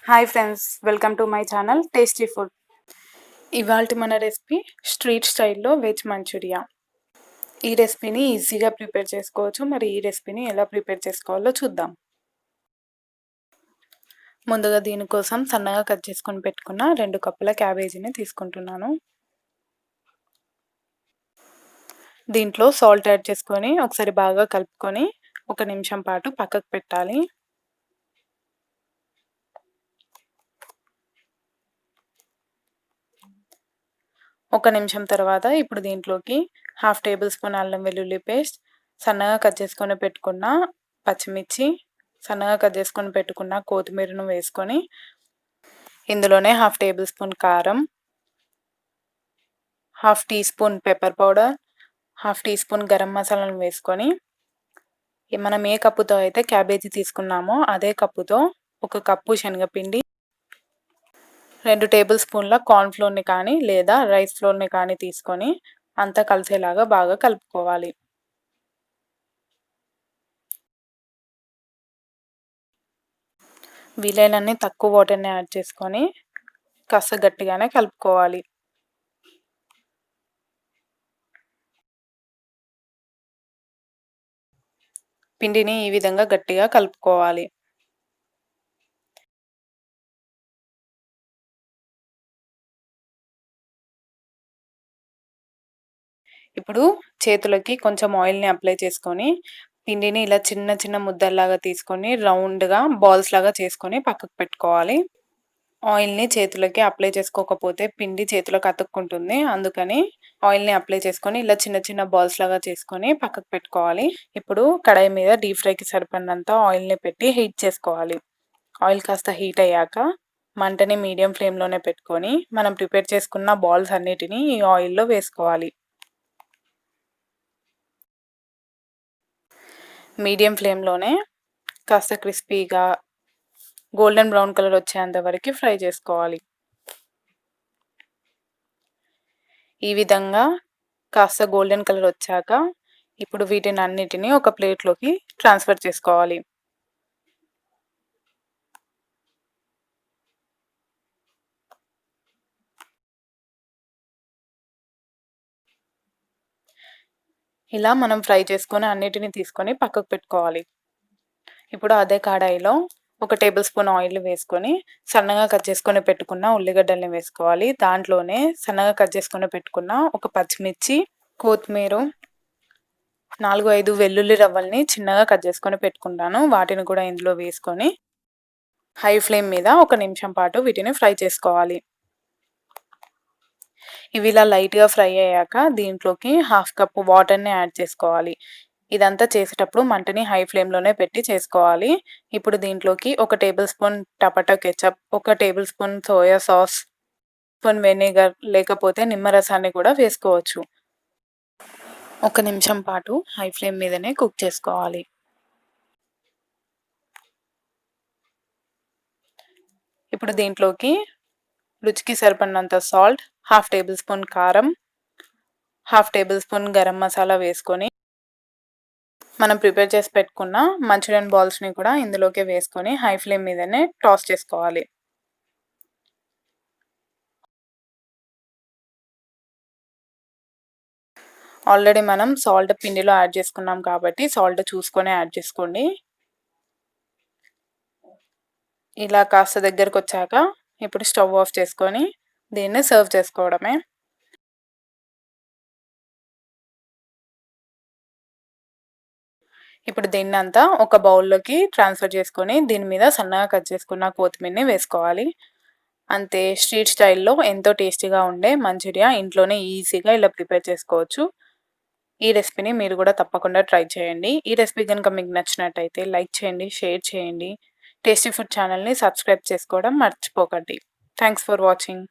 Hi friends, welcome to my channel tasty food. ఇవాల్టి మన recipe street స్టైల్లో veg Manchuria. ఈ రెసిపీని ఈజీగా ప్రిపేర్ చేసుకోవచ్చు. మరి ఈ రెసిపీని ఎలా ప్రిపేర్ చేసుకోవాలో చూద్దాం. ముందుగా దీనికోసం సన్నగా కట్ చేసుకొని పెట్టుకున్న 2 కప్పుల క్యాబేజీని తీసుకుంటున్నాను. దీంట్లో సాల్ట్ యాడ్ చేసుకొని ఒకసారి బాగా కలుపుకొని 1 నిమిషం పాటు పక్కకు పెట్టాలి. ఒక నిమిషం తర్వాత ఇప్పుడు దీంట్లోకి 1/2 టేబుల్ స్పూన్ అల్లం వెల్లుల్లి పేస్ట్, సన్నగా కట్ చేసుకొని పెట్టుకున్న పచ్చిమిర్చి, సన్నగా కట్ చేసుకొని పెట్టుకున్న కొత్తిమీరను వేసుకొని ఇందులోనే 1/2 టేబుల్ స్పూన్ కారం, 1/2 teaspoon pepper powder, 1/2 teaspoon గరం మసాలాను వేసుకొని మనం ఏ కప్పుతో అయితే క్యాబేజీ తీసుకున్నామో అదే కప్పుతో 1 కప్పు శనగపిండి, 2 టేబుల్ స్పూన్ల కార్న్‌ఫ్లోర్‌ని కానీ లేదా రైస్ ఫ్లోర్‌ని కానీ తీసుకొని అంతా కలిసేలాగా బాగా కలుపుకోవాలి. వీలైనన్ని తక్కువ వాటర్‌ని యాడ్ చేసుకొని కాస్త గట్టిగానే కలుపుకోవాలి. పిండిని ఈ విధంగా గట్టిగా కలుపుకోవాలి. ఇప్పుడు చేతులకి కొంచెం ఆయిల్‌ని అప్లై చేసుకొని పిండిని ఇలా చిన్న చిన్న ముద్దల్లాగా తీసుకొని రౌండ్‌గా బాల్స్ లాగా చేసుకొని పక్కకు పెట్టుకోవాలి. ఆయిల్‌ని చేతులకి అప్లై చేసుకోకపోతే పిండి చేతులకు అతుక్కుంటుంది. అందుకని ఆయిల్‌ని అప్లై చేసుకొని ఇలా చిన్న చిన్న బాల్స్ లాగా చేసుకొని పక్కకు పెట్టుకోవాలి. ఇప్పుడు కడాయి మీద డీప్ ఫ్రైకి సరిపడినంత ఆయిల్‌ని పెట్టి హీట్ చేసుకోవాలి. ఆయిల్ కాస్త హీట్ అయ్యాక మంటని మీడియం ఫ్లేమ్‌లోనే పెట్టుకొని మనం ప్రిపేర్ చేసుకున్న బాల్స్ అన్నిటిని ఈ ఆయిల్‌లో వేసుకోవాలి. మీడియం ఫ్లేమ్‌లోనే కాస్త క్రిస్పీగా గోల్డెన్ బ్రౌన్ కలర్ వచ్చేంత వరకు ఫ్రై చేసుకోవాలి. ఈ విధంగా కాస్త గోల్డెన్ కలర్ వచ్చాక ఇప్పుడు వీటినన్నిటిని ఒక ప్లేట్‌లోకి ట్రాన్స్‌ఫర్ చేసుకోవాలి. ఇలా మనం ఫ్రై చేసుకొని అన్నిటిని తీసుకొని పక్కకు పెట్టుకోవాలి. ఇప్పుడు అదే కడాయిలో 1 టేబుల్ స్పూన్ ఆయిల్ వేసుకొని సన్నగా కట్ చేసుకొని పెట్టుకున్న ఉల్లిగడ్డల్ని వేసుకోవాలి. దాంట్లోనే సన్నగా కట్ చేసుకొని పెట్టుకున్న ఒక పచ్చిమిర్చి, కొత్తిమీర, 4, 5 వెల్లుల్లి రవ్వల్ని చిన్నగా కట్ చేసుకొని పెట్టుకుంటాను. వాటిని కూడా ఇందులో వేసుకొని హై ఫ్లేమ్ మీద 1 నిమిషం పాటు వీటిని ఫ్రై చేసుకోవాలి. ఇవి ఇలా లైట్‌గా ఫ్రై అయ్యాక దీంట్లోకి 1/2 కప్పు వాటర్‌ని యాడ్ చేసుకోవాలి. ఇదంతా చేసేటప్పుడు మంటని హై ఫ్లేమ్‌లోనే పెట్టి చేసుకోవాలి. ఇప్పుడు దీంట్లోకి 1 table spoon tomato ketchup, 1 table spoon soya sauce, spoon vinegar లేకపోతే నిమ్మరసాన్ని కూడా వేసుకోవచ్చు. 1 నిమిషం పాటు హై ఫ్లేమ్ మీదనే కుక్ చేసుకోవాలి. ఇప్పుడు దీంట్లోకి రుచికి సరిపడినంత సాల్ట్, 1/2 టేబుల్ స్పూన్ కారం, 1/2 టేబుల్ స్పూన్ గరం మసాలా వేసుకొని మనం ప్రిపేర్ చేసి పెట్టుకున్న మంచూరియన్ బాల్స్‌ని కూడా ఇందులోకే వేసుకొని హై ఫ్లేమ్ మీదనే టాస్ చేసుకోవాలి. ఆల్రెడీ మనం సాల్ట్ పిండిలో యాడ్ చేసుకున్నాం కాబట్టి సాల్ట్ చూసుకొని యాడ్ చేసుకోండి. ఇలా కాస్త దగ్గరకొచ్చాక ఇప్పుడు స్టవ్ ఆఫ్ చేసుకొని దీన్ని సర్వ్ చేసుకోవడమే. ఇప్పుడు దీన్నంతా ఒక బౌల్‌లోకి ట్రాన్స్‌ఫర్ చేసుకొని దీని మీద సన్నగా కట్ చేసుకున్న కొత్తిమీరని వేసుకోవాలి. అంతే, స్ట్రీట్ స్టైల్‌లో ఎంతో టేస్టీగా ఉండే మంచూరియా ఇంట్లోనే ఈజీగా ఇలా ప్రిపేర్ చేసుకోవచ్చు. ఈ రెసిపీని మీరు కూడా తప్పకుండా ట్రై చేయండి. ఈ రెసిపీ గనుక మీకు నచ్చినట్టయితే లైక్ చేయండి, షేర్ చేయండి. టేస్టీ ఫుడ్ ఛానల్‌ని సబ్స్క్రైబ్ చేసుకోవడం మర్చిపోకండి. Thanks for watching.